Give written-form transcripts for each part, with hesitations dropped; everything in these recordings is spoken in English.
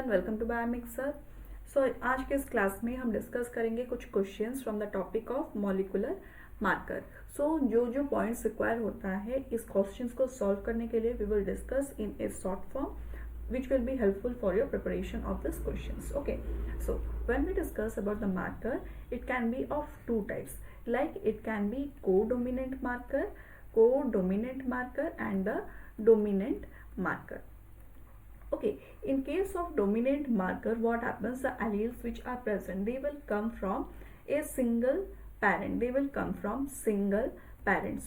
Everyone, welcome to Biomixer. So आज के इस क्लास में हम डिस्कस करेंगे कुछ questions from the topic of molecular marker. So जो पॉइंट्स रिक्वायर होता है इस क्वेश्चंस को सॉल्व करने के लिए we will discuss in a short form which will be helpful for your preparation of these questions. Okay, so when we discuss about the marker, it can be of two types, like it can be codominant marker and the dominant marker. Okay, in case of dominant marker, what happens, the alleles which are present, they will come from a single parent,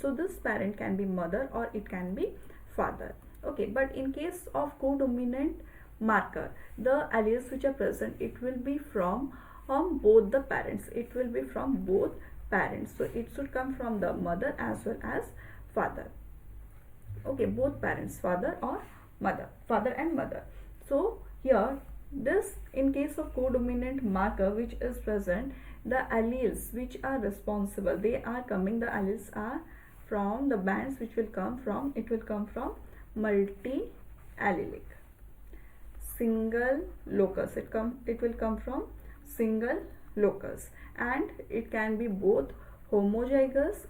so this parent can be mother or it can be father. Okay, but in case of codominant marker, the alleles which are present, it will be from both the parents, so it should come from the mother as well as father. Okay, both parents, father and mother. So here, this in case of codominant marker which is present, the alleles which are responsible, the alleles are from the bands which will come from multi-allelic, single locus. It will come from single locus, and it can be both homozygous,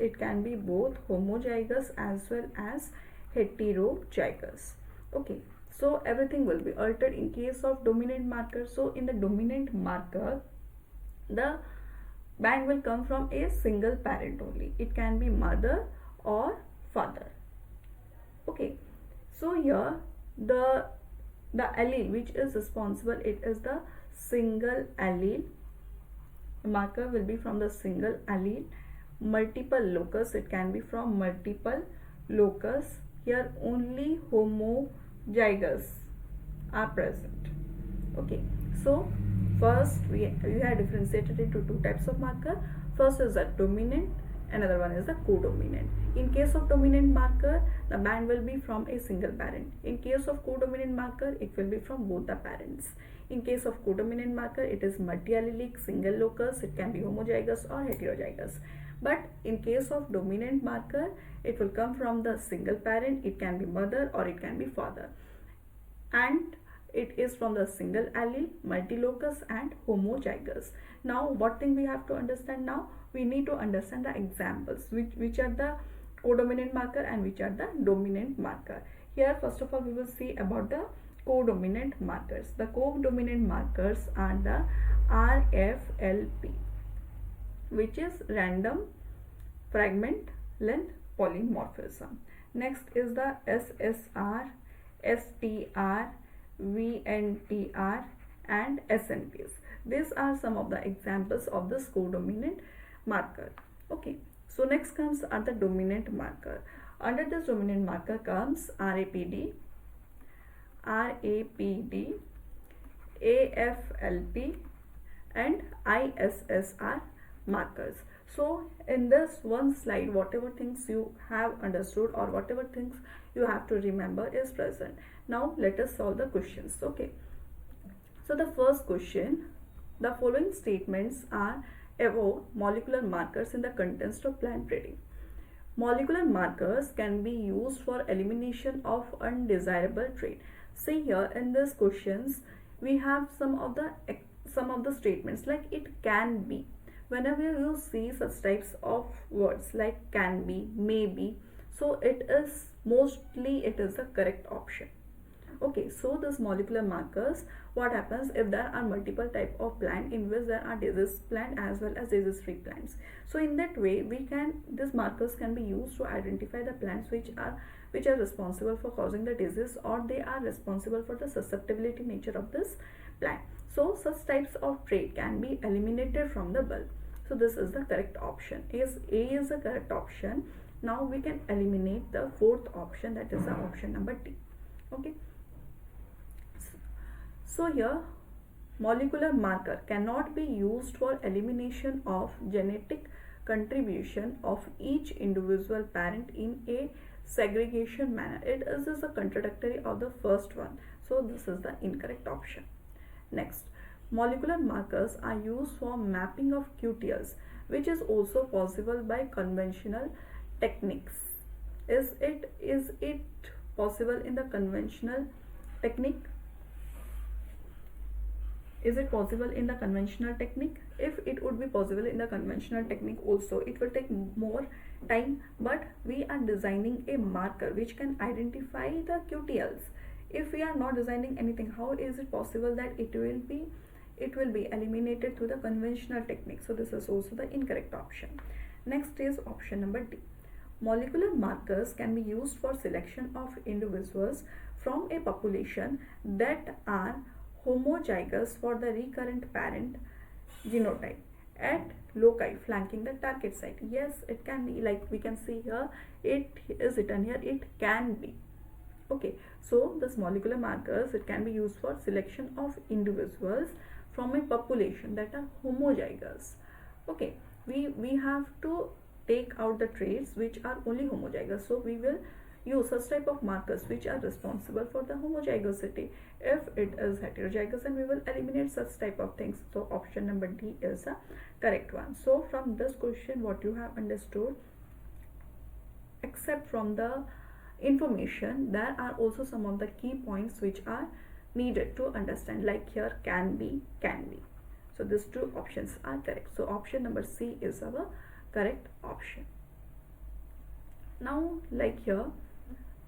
as well as heterozygous. Okay, so everything will be altered in case of dominant marker. So in the dominant marker, the band will come from a single parent only. It can be mother or father. Okay, so here the allele which is responsible, it is the single allele. The marker will be from the single allele. Multiple locus, it can be from multiple locus. Here only homozygous are present. Okay, so first we have differentiated into two types of marker. First is the dominant, another one is the codominant. In case of dominant marker, the band will be from a single parent. In case of codominant marker, it will be from both the parents. In case of codominant marker, it is multi-allelic, single locus, it can be homozygous or heterozygous. But in case of dominant marker, it will come from the single parent, it can be mother or it can be father. And it is from the single allele, multilocus and homozygous. Now what thing we have to understand now? We need to understand the examples, which are the codominant marker and which are the dominant marker. Here first of all we will see about the codominant markers. The codominant markers are the RFLP, which is random fragment length polymorphism. Next is the SSR, STR, VNTR and SNPs. These are some of the examples of this codominant marker. Okay, so next comes are the dominant marker. Under this dominant marker comes RAPD, AFLP and ISSR markers. So in this one slide, whatever things you have understood or whatever things you have to remember is present. Now let us solve the questions. Okay, so the first question, the following statements are about molecular markers in the context of plant breeding. Molecular markers can be used for elimination of undesirable trait. See here in these questions we have some of the statements like it can be. Whenever you see such types of words like can be, maybe, so it is the correct option. Okay, so this molecular markers, what happens if there are multiple type of plant in which there are disease plant as well as disease free plants. So in that way these markers can be used to identify the plants which are responsible for causing the disease, or they are responsible for the susceptibility nature of this plant. So such types of trait can be eliminated from the bulb. So this is the correct option. A is the correct option. Now we can eliminate the fourth option, that is the option number D. Okay, so here molecular marker cannot be used for elimination of genetic contribution of each individual parent in a segregation manner. It is a contradictory of the first one, so this is the incorrect option. Next, molecular markers are used for mapping of QTLs, which is also possible by conventional techniques. Is it possible in the conventional technique? Is it possible in the conventional technique? If it would be possible in the conventional technique also, it will take more time, but we are designing a marker which can identify the QTLs. If we are not designing anything, how is it possible that it will be eliminated through the conventional technique? So this is also the incorrect option. Next is option number D. Molecular markers can be used for selection of individuals from a population that are homozygous for the recurrent parent genotype at loci flanking the target site. Yes, it can be, like we can see here, it is written here, it can be. Okay, so this molecular markers, it can be used for selection of individuals from a population that are homozygous. Okay, we have to take out the traits which are only homozygous, so we will use such type of markers which are responsible for the homozygosity. If it is heterozygous, then we will eliminate such type of things. So option number D is the correct one. So from this question, what you have understood, except from the information, there are also some of the key points which are needed to understand, like here can be. So these two options are correct. So option number C is our correct option. Now, like here,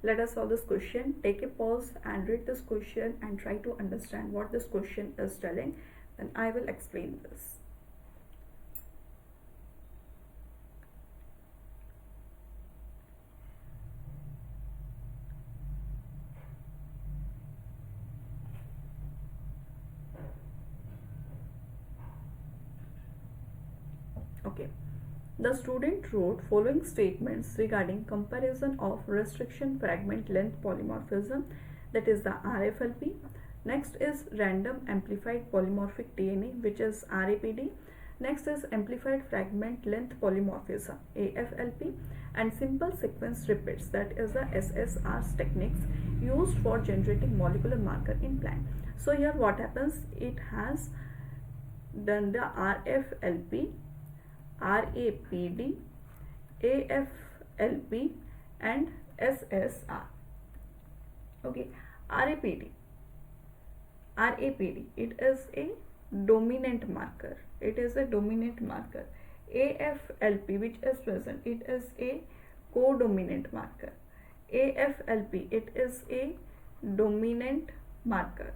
let us solve this question. Take a pause and read this question and try to understand what this question is telling. Then I will explain this. Okay. The student wrote following statements regarding comparison of restriction fragment length polymorphism, that is the RFLP. Next is random amplified polymorphic DNA, which is RAPD. Next is amplified fragment length polymorphism, AFLP, and simple sequence repeats, that is the SSR's techniques used for generating molecular marker in plant. So here what happens, it has done the RFLP, RAPD, AFLP and SSR. Okay, RAPD, it is a dominant marker. It is a dominant marker. AFLP, which is present, it is a codominant marker. AFLP, it is a dominant marker.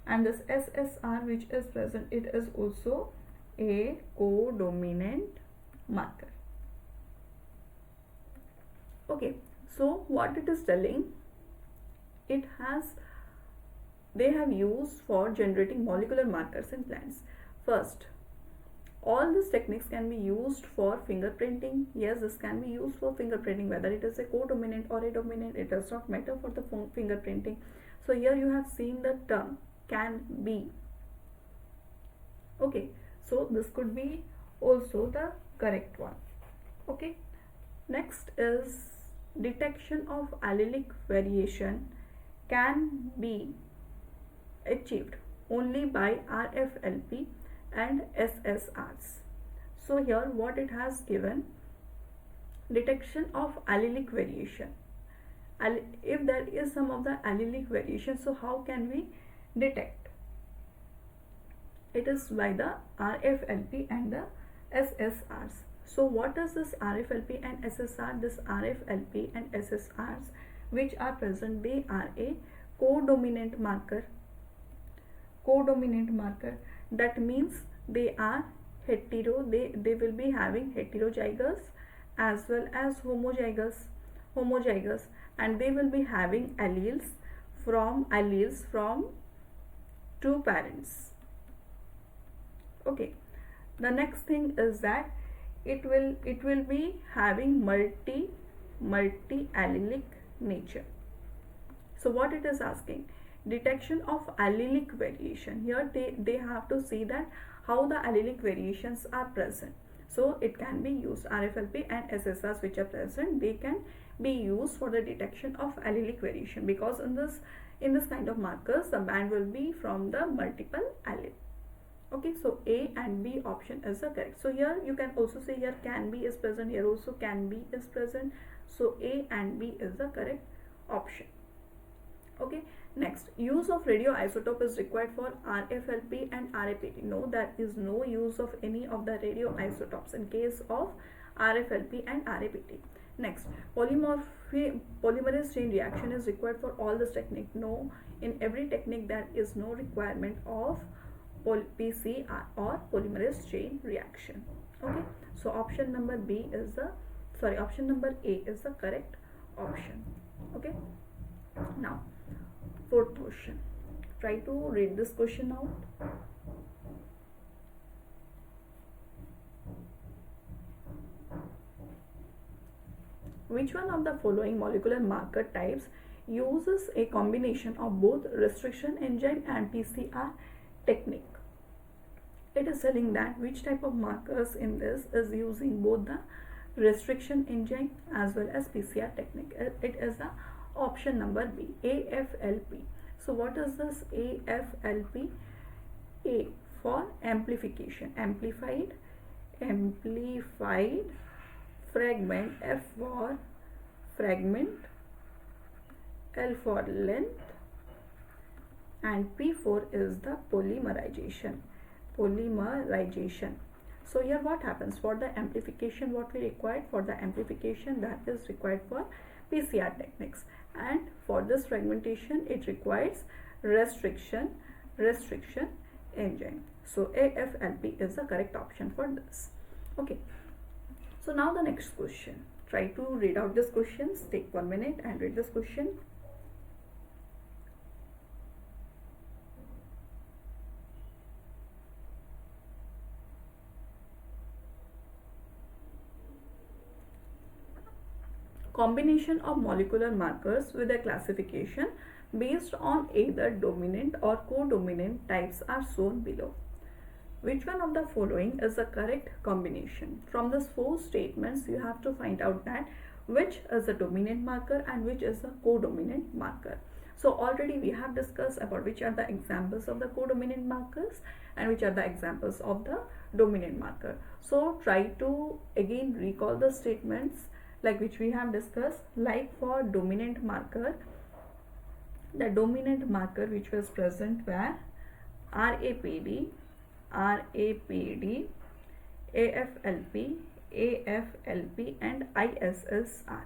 And this SSR, which is present, it is also a codominant marker. Okay, so what it is telling, they have used for generating molecular markers in plants. First, all these techniques can be used for fingerprinting. Yes, this can be used for fingerprinting, whether it is a codominant or a dominant, it does not matter for the fingerprinting. So here you have seen the term can be. Okay, so this could be also the correct one. Okay, next is detection of allelic variation can be achieved only by RFLP and SSRs. So here what it has given, detection of allelic variation. If there is some of the allelic variation, so how can we detect? It is by the RFLP and the SSRs. So what is this RFLP and SSR? This RFLP and SSRs which are present, they are a codominant marker. Codominant marker, that means they are hetero, they will be having heterozygous as well as homozygous, and they will be having alleles from two parents. Okay, the next thing is that it will be having multi allelic nature. So what it is asking, detection of allelic variation. Here they have to see that how the allelic variations are present. So it can be used, RFLP and SSRs which are present, they can be used for the detection of allelic variation, because in this kind of markers the band will be from the multiple allele. Okay, so A and B option is the correct. So here you can also say here can be is present, here also can be is present. So A and B is the correct option. Okay, Next, use of radioisotope is required for RFLP and RAPT. No, there is no use of any of the radioisotopes in case of RFLP and RAPT. Next, polymerase chain reaction is required for all this technique. No, in every technique there is no requirement of PCR or polymerase chain reaction. Okay, so option number option number A is the correct option. Okay, now fourth question. Try to read this question out. Which one of the following molecular marker types uses a combination of both restriction enzyme and PCR technique? It is telling that which type of markers in this is using both the restriction enzyme as well as PCR technique. It is the option number B, AFLP. So what is this AFLP? A for amplification, amplified fragment, F for fragment, L for length, and P for is the polymerization. So here what happens for the amplification? What we required for the amplification, that is required for PCR techniques, and for this fragmentation it requires restriction enzyme. So AFLP is the correct option for this. Okay, so now the next question. Try to read out this questions. Take 1 minute and read this question. Combination of molecular markers with a classification based on either dominant or codominant types are shown below. Which one of the following is the correct combination? From these 4 statements, you have to find out that which is the dominant marker and which is the codominant marker. So already we have discussed about which are the examples of the codominant markers and which are the examples of the dominant marker. So try to again recall the statements like which we have discussed. Like for dominant marker, the dominant marker which was present were RAPD, AFLP, and ISSR.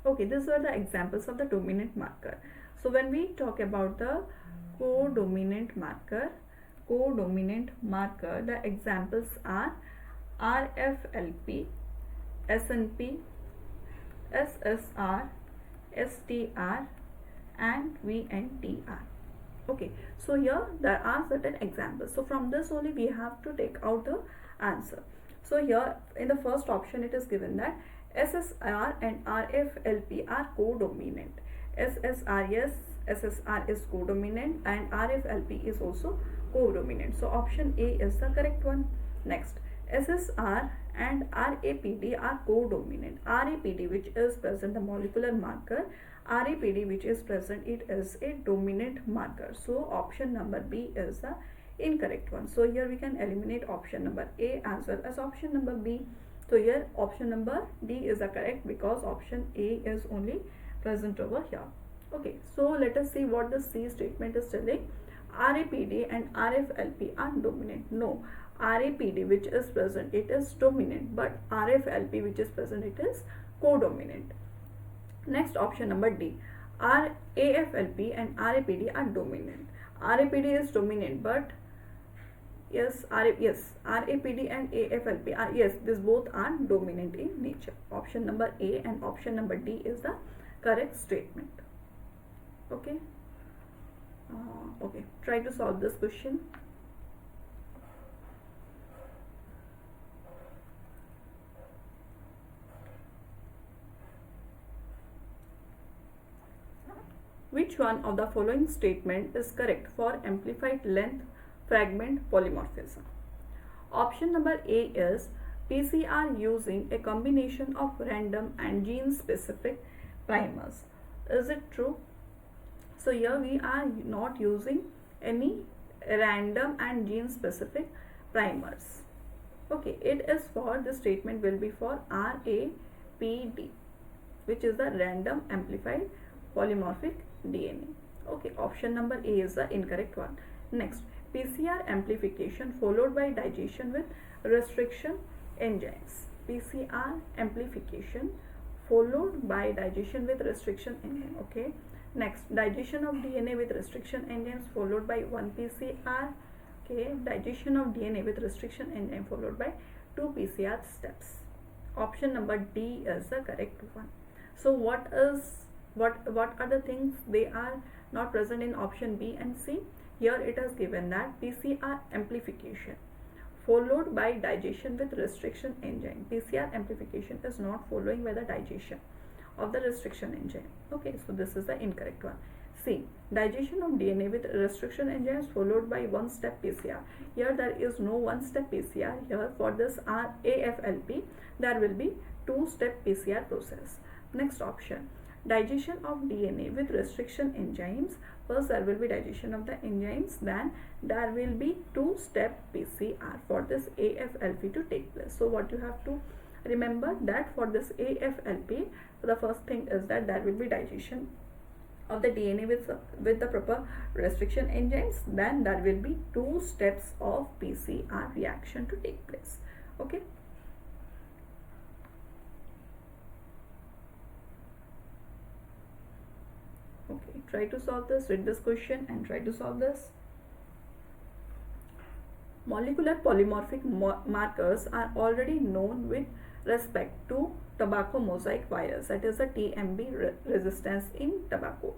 Okay, these were the examples of the dominant marker. So when we talk about the codominant marker, the examples are RFLP, SNP, SSR, STR, and VNTR. Okay, so here there are certain examples. So from this only we have to take out the answer. So here in the first option it is given that SSR and RFLP are codominant. SSR, yes, SSR is codominant and RFLP is also codominant. So option A is the correct one. Next, SSR and RAPD are codominant. RAPD, which is present the molecular marker, RAPD which is present, it is a dominant marker. So option number B is the incorrect one. So here we can eliminate option number A as well as option number B. So here option number D is the correct because option A is only present over here. Okay, so let us see what the C statement is telling. RAPD and RFLP are dominant. No, RAPD which is present, it is dominant, but RFLP which is present, it is codominant. Next, option number D, AFLP and RAPD are dominant. RAPD is dominant, but yes, RAPD and AFLP are, yes, these both are dominant in nature. Option number A and option number D is the correct statement. Okay. Okay, try to solve this question. Which one of the following statement is correct for amplified length fragment polymorphism? Option number A is PCR using a combination of random and gene specific primers. Is it true? So here we are not using any random and gene specific primers. Okay, it is for, this statement will be for RAPD, which is the random amplified polymorphic DNA. Okay, option number A is the incorrect one. Next, PCR amplification followed by digestion with restriction enzymes. PCR amplification followed by digestion with restriction enzyme. Okay. Next, digestion of DNA with restriction enzymes followed by 1 PCR. Okay, digestion of DNA with restriction enzyme followed by 2 PCR steps. Option number D is the correct one. So what are the things they are not present in option B and C? Here it is given that PCR amplification followed by digestion with restriction enzyme. PCR amplification is not following by the digestion of the restriction enzyme. Okay, so this is the incorrect one. C. Digestion of DNA with restriction enzymes followed by one-step PCR. Here there is no one-step PCR. Here for this AFLP there will be two-step PCR process. Next option. Digestion of DNA with restriction enzymes. First there will be digestion of the enzymes, then there will be two-step PCR for this AFLP to take place. So what you have to remember that for this AFLP, the first thing is that there will be digestion of the DNA with the proper restriction enzymes, then there will be two steps of PCR reaction to take place. Okay. Okay, try to solve this, read this question and try to solve this. Molecular polymorphic markers are already known with respect to tobacco mosaic virus, that is the TMB resistance in tobacco.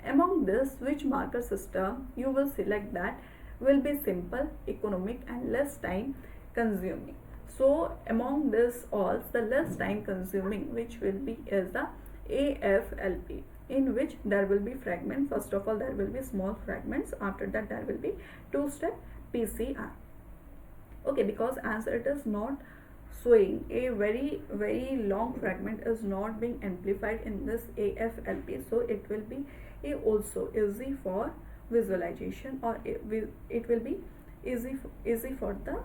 Among this, which marker system you will select that will be simple, economic and less time consuming? So among this all, the less time consuming which will be is the AFLP, in which there will be fragment. First of all there will be small fragments, after that there will be two-step PCR. Okay, because as it is not showing a very long fragment is not being amplified in this AFLP, so it will be also easy for visualization, or it will be easy for the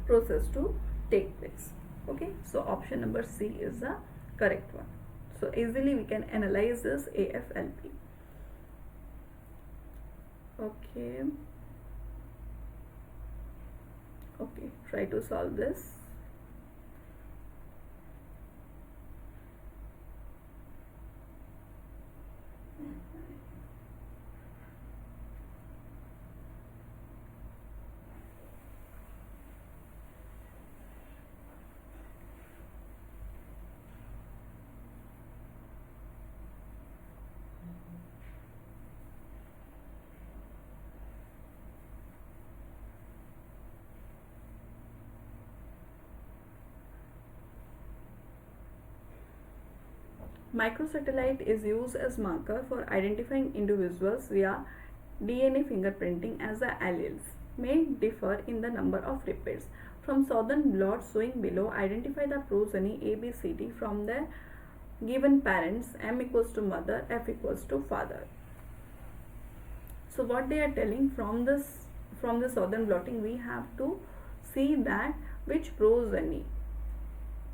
process to take place. Okay, so option number C is the correct one. So easily we can analyze this AFLP. Okay. Okay, try to solve this. Microsatellite is used as marker for identifying individuals via DNA fingerprinting, as the alleles may differ in the number of repeats. From southern blot showing below, identify the progeny ABCD from their given parents. M equals to mother, F equals to father. So what they are telling, from the southern blotting we have to see that which progeny.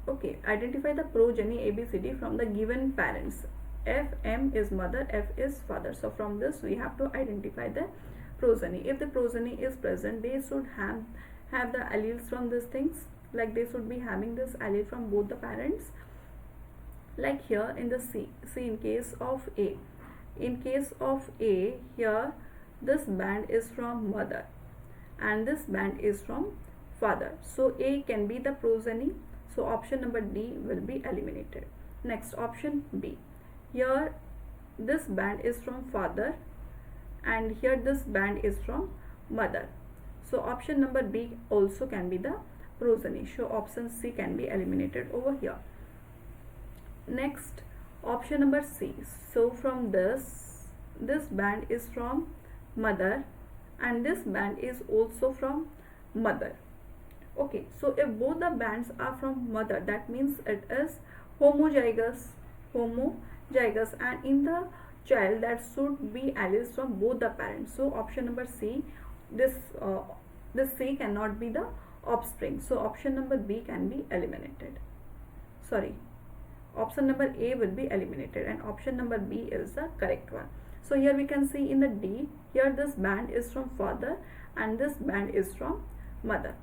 Okay, identify the progeny ABCD from the given parents. F, M is mother, F is father. So from this we have to identify the progeny. If the progeny is present, they should have the alleles from these things, like they should be having this allele from both the parents. Like here in the C in case of A. In case of A, here this band is from mother and this band is from father. So A can be the progeny. So option number D will be eliminated. Next, option B. Here this band is from father and here this band is from mother. So option number B also can be the progeny. So option C can be eliminated over here. Next, option number C. So from this band is from mother and this band is also from mother. Okay, so if both the bands are from mother, that means it is homozygous, and in the child that should be alleles from both the parents. So option number C, this C cannot be the offspring. So option number B can be eliminated. Sorry, option number A will be eliminated and option number B is the correct one. So here we can see in the D, here this band is from father and this band is from mother.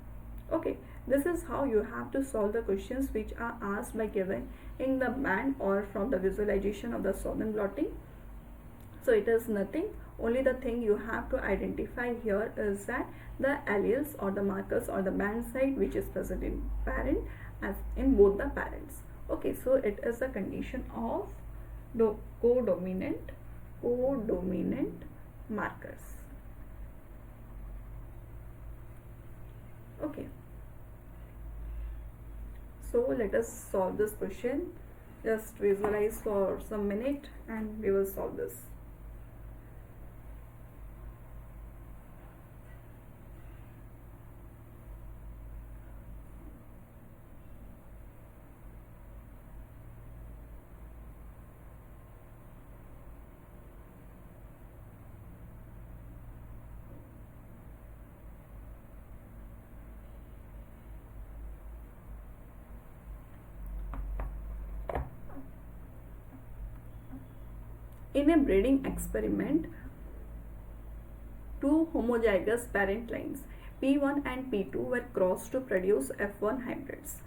Okay, this is how you have to solve the questions which are asked by giving in the band or from the visualization of the Southern blotting. So it is nothing, only the thing you have to identify here is that the alleles or the markers or the band site which is present in parent as in both the parents. Okay, so it is the condition of codominant markers. Okay, so let us solve this question. Just visualize for some minute and we will solve this. In a breeding experiment, two homozygous parent lines P1 and P2 were crossed to produce F1 hybrids.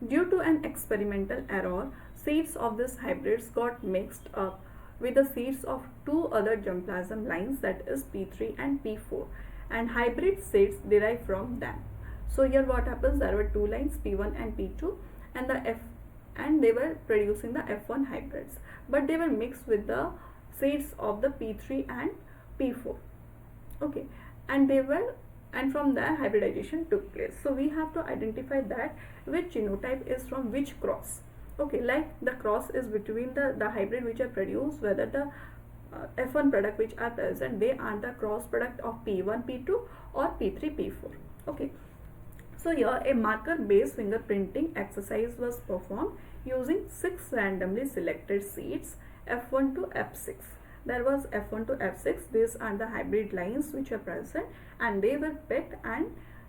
Due to an experimental error, seeds of these hybrids got mixed up with the seeds of two other germplasm lines, that is P3 and P4, and hybrid seeds derived from them. So here what happens, there were two lines P1 and P2 and they were producing the F1 hybrids, but they were mixed with the seeds of the P3 and P4. Okay, and from there hybridization took place. So we have to identify that which genotype is from which cross. Okay, like the cross is between the hybrid which are produced, whether the F1 product which are present, they are the cross product of P1 P2 or P3 P4. Okay, so here a marker based fingerprinting exercise was performed using 6 randomly selected seeds F1 to F6. There was F1 to F6. These are the hybrid lines which are present and they were picked, and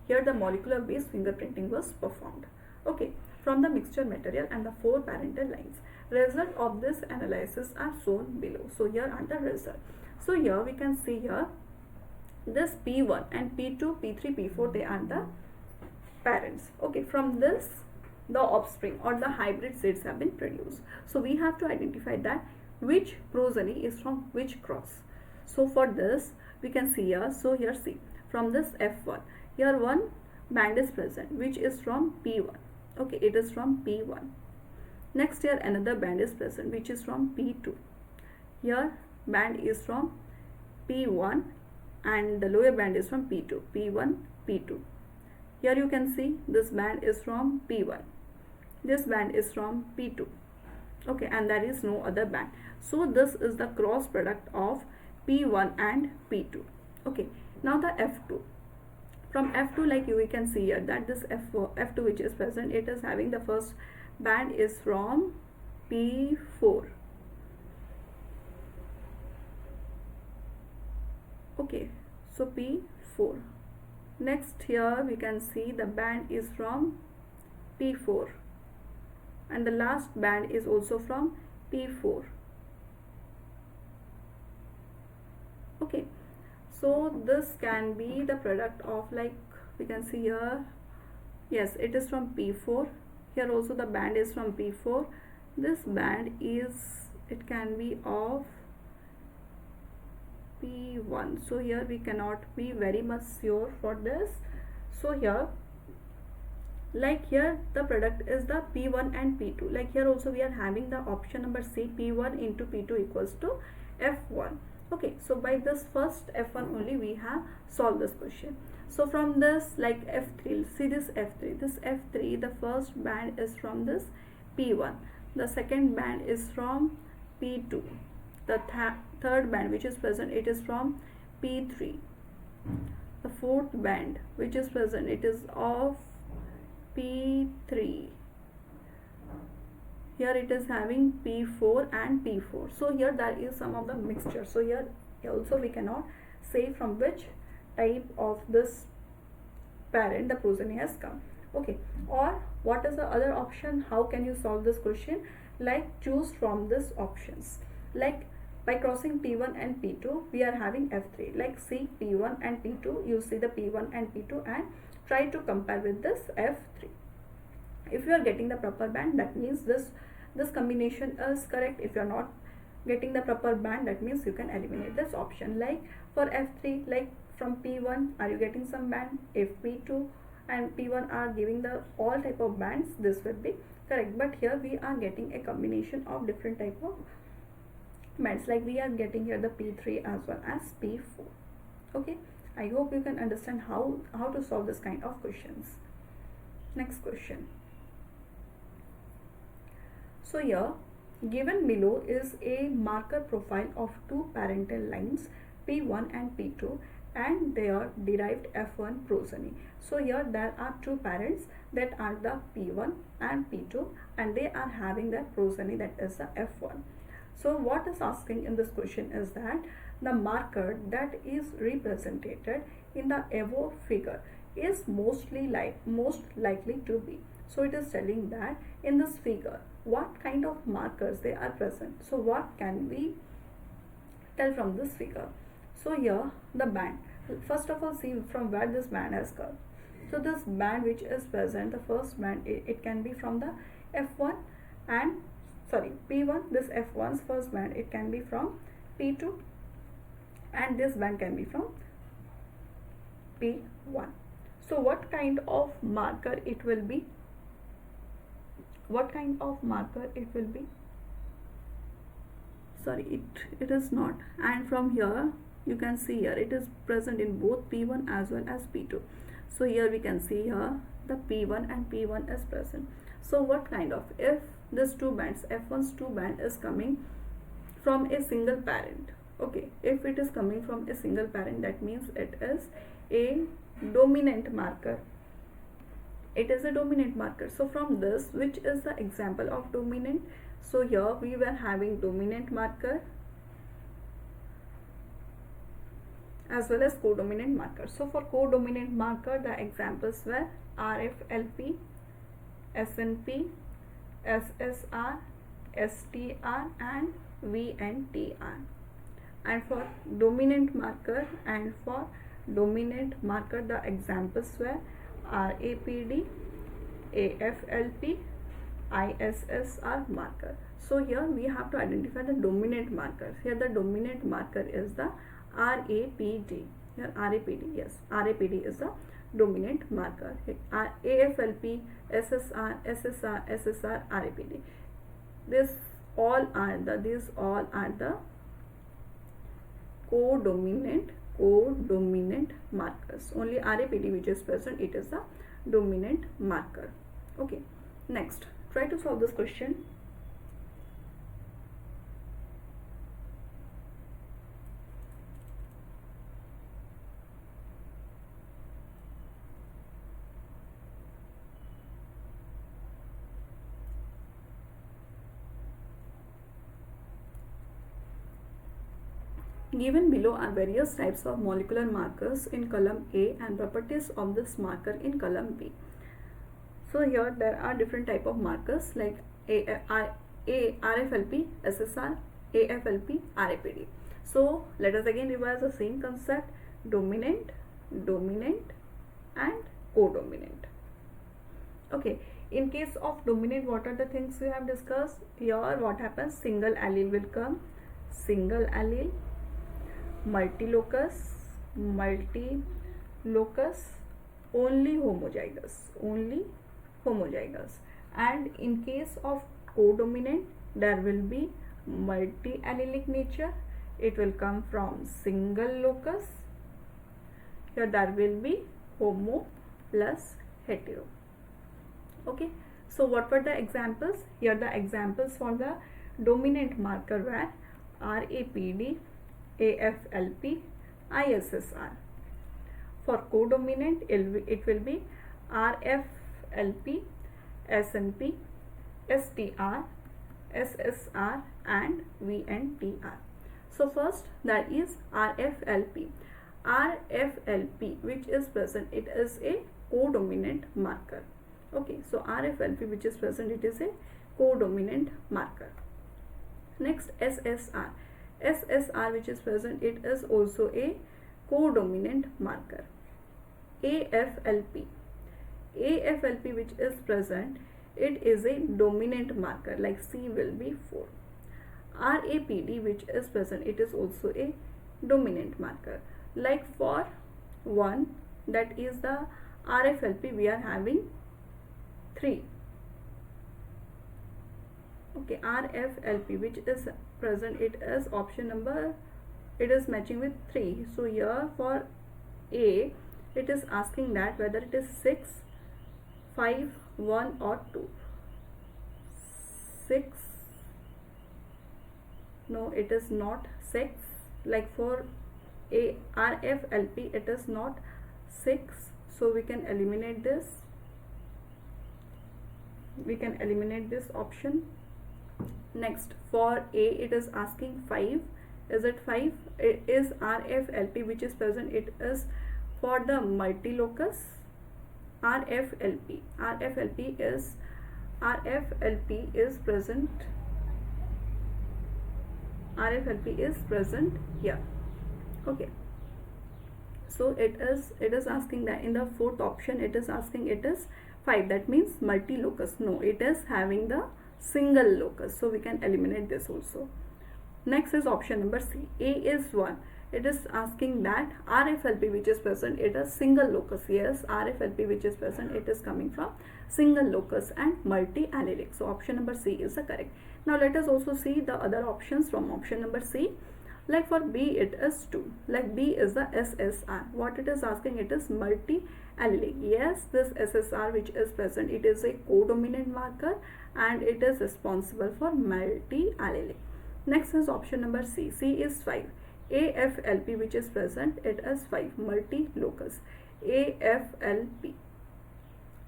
here the molecular based fingerprinting was performed. Okay, from the mixture material and the 4 parental lines. Result of this analysis are shown below. So here are the result. So here we can see here this P1 and P2, P3, P4, they are the parents. Okay, from this the offspring or the hybrid seeds have been produced. So we have to identify that which progeny is from which cross. So for this we can see here, so here see from this F1, here one band is present which is from P1. Okay, it is from P1. Next here another band is present which is from P2. Here band is from P1 and the lower band is from P2, P1, P2. Here you can see this band is from P1. This band is from P2. Okay, and there is no other band. So this is the cross product of P1 and P2. Okay, now the F2. From F2, like we can see here that this F2 which is present, it is having the first band is from P4. Okay, so P4. Next here we can see the band is from P4 and the last band is also from P4. Okay, so this can be the product of, like we can see here, yes, it is from P4. Here also the band is from P4. This band is, it can be of P1. So here we cannot be very much sure for this. So here, like here the product is the P1 and P2. Like here also we are having the option number C, P1 into P2 equals to F1. Okay, so by this first F1 only we have solved this question. So from this, like F3, see this F3, the first band is from this P1, the second band is from P2, the third band which is present, it is from P3, the fourth band which is present, it is of P3. Here it is having P4 and P4. So here there is some of the mixture. So here also we cannot say from which type of this parent the progeny has come. Okay, or what is the other option? How can you solve this question? Like choose from these options. Like by crossing P1 and P2 we are having F3. Like see P1 and P2, you see the P1 and P2 and try to compare with this F3. If you are getting the proper band, that means this combination is correct. If you are not getting the proper band, that means you can eliminate this option. Like for F3, like from P1 are you getting some band? If P2 and P1 are giving the all type of bands, this will be correct. But here we are getting a combination of different type of bands, like we are getting here the P3 as well as P4. Okay, I hope you can understand how to solve this kind of questions. Next question. So here given below is a marker profile of two parental lines P1 and P2 and their derived F1 progeny. So here there are two parents that are the P1 and P2 and they are having their progeny, that is the F1. So what is asking in this question is that the marker that is represented in the above figure is most likely to be. So it is telling that in this figure what kind of markers they are present. So what can we tell from this figure? So here the band, first of all see from where this band has come. So this band which is present, the first band, it can be from the F1 and P1. This F1's first band, it can be from P2 and this band can be from P1. So what kind of marker it will be? What kind of marker it will be? Sorry, it is not. And from here you can see here it is present in both P1 as well as P2. So here we can see here the P1 and P1 is present. So what kind of, if this two bands, F1's two band is coming from a single parent, okay, if it is coming from a single parent, that means it is a dominant marker. It is a dominant marker. So from this, which is the example of dominant? So here we were having dominant marker as well as codominant marker. So for codominant marker, the examples were RFLP, SNP, SSR, STR and VNTR. And for dominant marker the examples were RAPD, AFLP, ISSR marker. So here we have to identify the dominant markers. Here the dominant marker is the RAPD. Here RAPD, yes, RAPD is the dominant marker. AFLP, SSR, SSR, SSR, RAPD. These all are the codominant markers. Only RAPD which is present, it is the dominant marker. Okay, next try to solve this question. Given below are various types of molecular markers in column A and properties of this marker in column B. So here there are different type of markers like RFLP, SSR, AFLP, RAPD. So let us again revise the same concept: dominant, and codominant. Okay, in case of dominant, what are the things we have discussed? Here what happens? Single allele will come, single allele, multilocus, only homozygous. And in case of codominant, there will be multi-allelic nature. It will come from single locus. Here there will be homo plus hetero. Okay, so what were the examples? Here the examples for the dominant marker were RAPD, AFLP, ISSR. For codominant, it will be RFLP, SNP, STR, SSR and VNTR. So first, that is RFLP. RFLP which is present, it is a codominant marker. Okay, so RFLP which is present, it is a codominant marker. Next, SSR. SSR which is present, it is also a codominant marker. AFLP which is present, it is a dominant marker, like C will be 4. RAPD which is present, it is also a dominant marker. Like for 1, that is the RFLP, we are having 3. Okay, RFLP which is present, it is option number, it is matching with 3. So here for A, it is asking that whether it is 6, 5, 1 or 2. 6, no, it is not 6. Like for A, RFLP, it is not 6, so we can eliminate this. We can eliminate this option. Next, for A, it is asking 5. Is it 5? It is RFLP which is present, it is for the multilocus. RFLP is present. RFLP is present here. Okay, so it is asking that in the fourth option, it is asking it is 5, that means multilocus. No, it is having the single locus, so we can eliminate this also. Next is option number C. A is 1. It is asking that RFLP which is present, it is single locus. Yes, RFLP which is present, it is coming from single locus and multi-allelic. So option number C is the correct. Now let us also see the other options from option number C. Like for B, it is 2. Like B is the SSR. What it is asking, it is multi-allelic. Yes, this SSR which is present, it is a codominant marker and it is responsible for multi-allelic. Next is option number C. C is 5. AFLP which is present, it is 5, multi-locus. AFLP.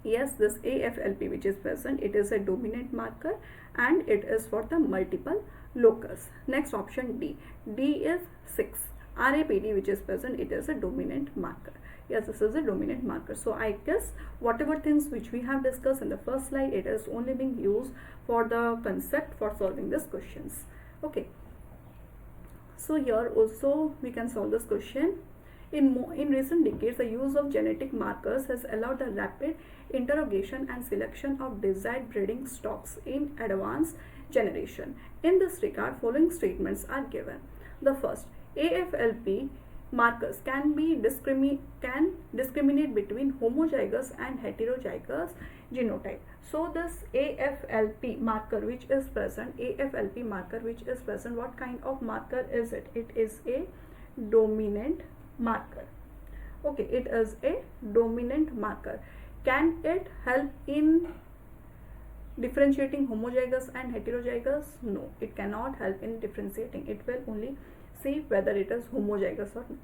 Yes, this AFLP which is present, it is a dominant marker and it is for the multiple locus. Next option D. D is 6. RAPD which is present, it is a dominant marker. Yes, this is a dominant marker. So I guess whatever things which we have discussed in the first slide, it is only being used for the concept for solving these questions. Okay. So here also we can solve this question. In recent decades, the use of genetic markers has allowed the rapid interrogation and selection of desired breeding stocks in advanced generation. In this regard, following statements are given. The first, AFLP markers can discriminate between homozygous and heterozygous genotype. So this AFLP marker which is present, what kind of marker is it? It is a dominant marker. Okay, it is a dominant marker. Can it help in differentiating homozygous and heterozygous? No, it cannot help in differentiating. It will only see whether it is homozygous or not.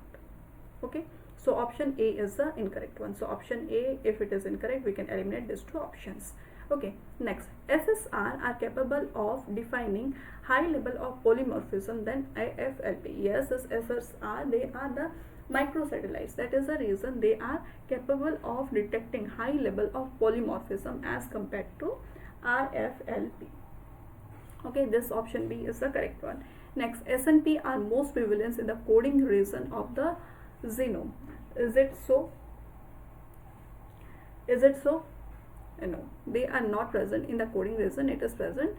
Okay, so option A is the incorrect one. So option A, if it is incorrect, we can eliminate these two options. Okay, next, SSR are capable of defining high level of polymorphism than AFLP. Yes, this SSR, they are the microsatellites. That is the reason they are capable of detecting high level of polymorphism as compared to RFLP. Okay, this option B is the correct one. Next, SNP are most prevalent in the coding region of the genome. Is it so? Is it so? No, they are not present in the coding region. It is present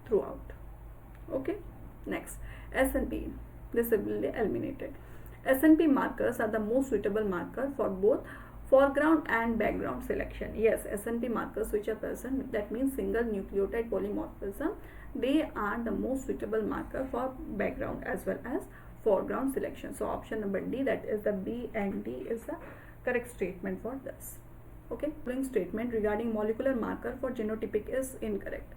throughout. Okay, next, SNP, this will be eliminated. SNP markers are the most suitable marker for both foreground and background selection. Yes, SNP markers which are present, that means single nucleotide polymorphism, they are the most suitable marker for background as well as foreground selection. So option number D, that is the B and D, is the correct statement for this. Okay, following statement regarding molecular marker for genotypic is incorrect.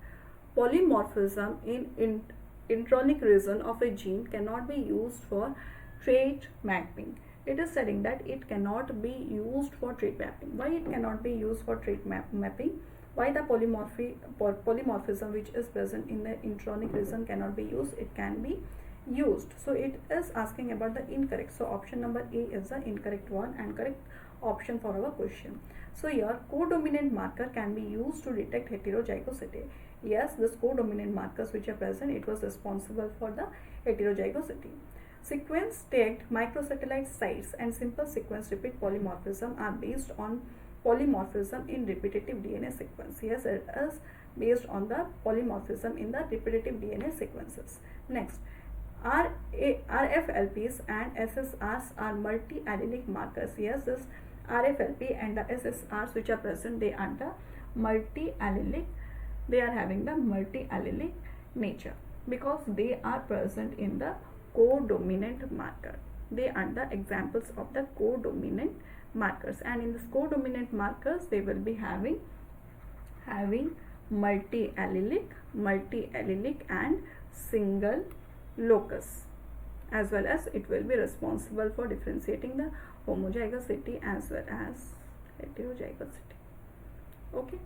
Polymorphism in intronic region of a gene cannot be used for trait mapping. It is saying that it cannot be used for trait mapping. Why it cannot be used for trait mapping? Why the polymorphism which is present in the intronic region cannot be used? It can be used. So it is asking about the incorrect. So option number A is the incorrect one, and correct option for our question. So here codominant marker can be used to detect heterozygosity. Yes, this codominant markers which are present, it was responsible for the heterozygosity. Sequence tagged microsatellite sites and simple sequence repeat polymorphism are based on polymorphism in repetitive DNA sequence. Yes, it is based on the polymorphism in the repetitive DNA sequences. Next, RFLPs and SSRs are multi-allelic markers. Yes, this RFLP and the SSRs which are present, they are the multi-allelic. They are having the multi-allelic nature because they are present in the codominant marker. They are the examples of the codominant markers, and in this codominant markers they will be having multi-allelic and single locus, as well as it will be responsible for differentiating the homozygosity as well as heterozygosity. Okay.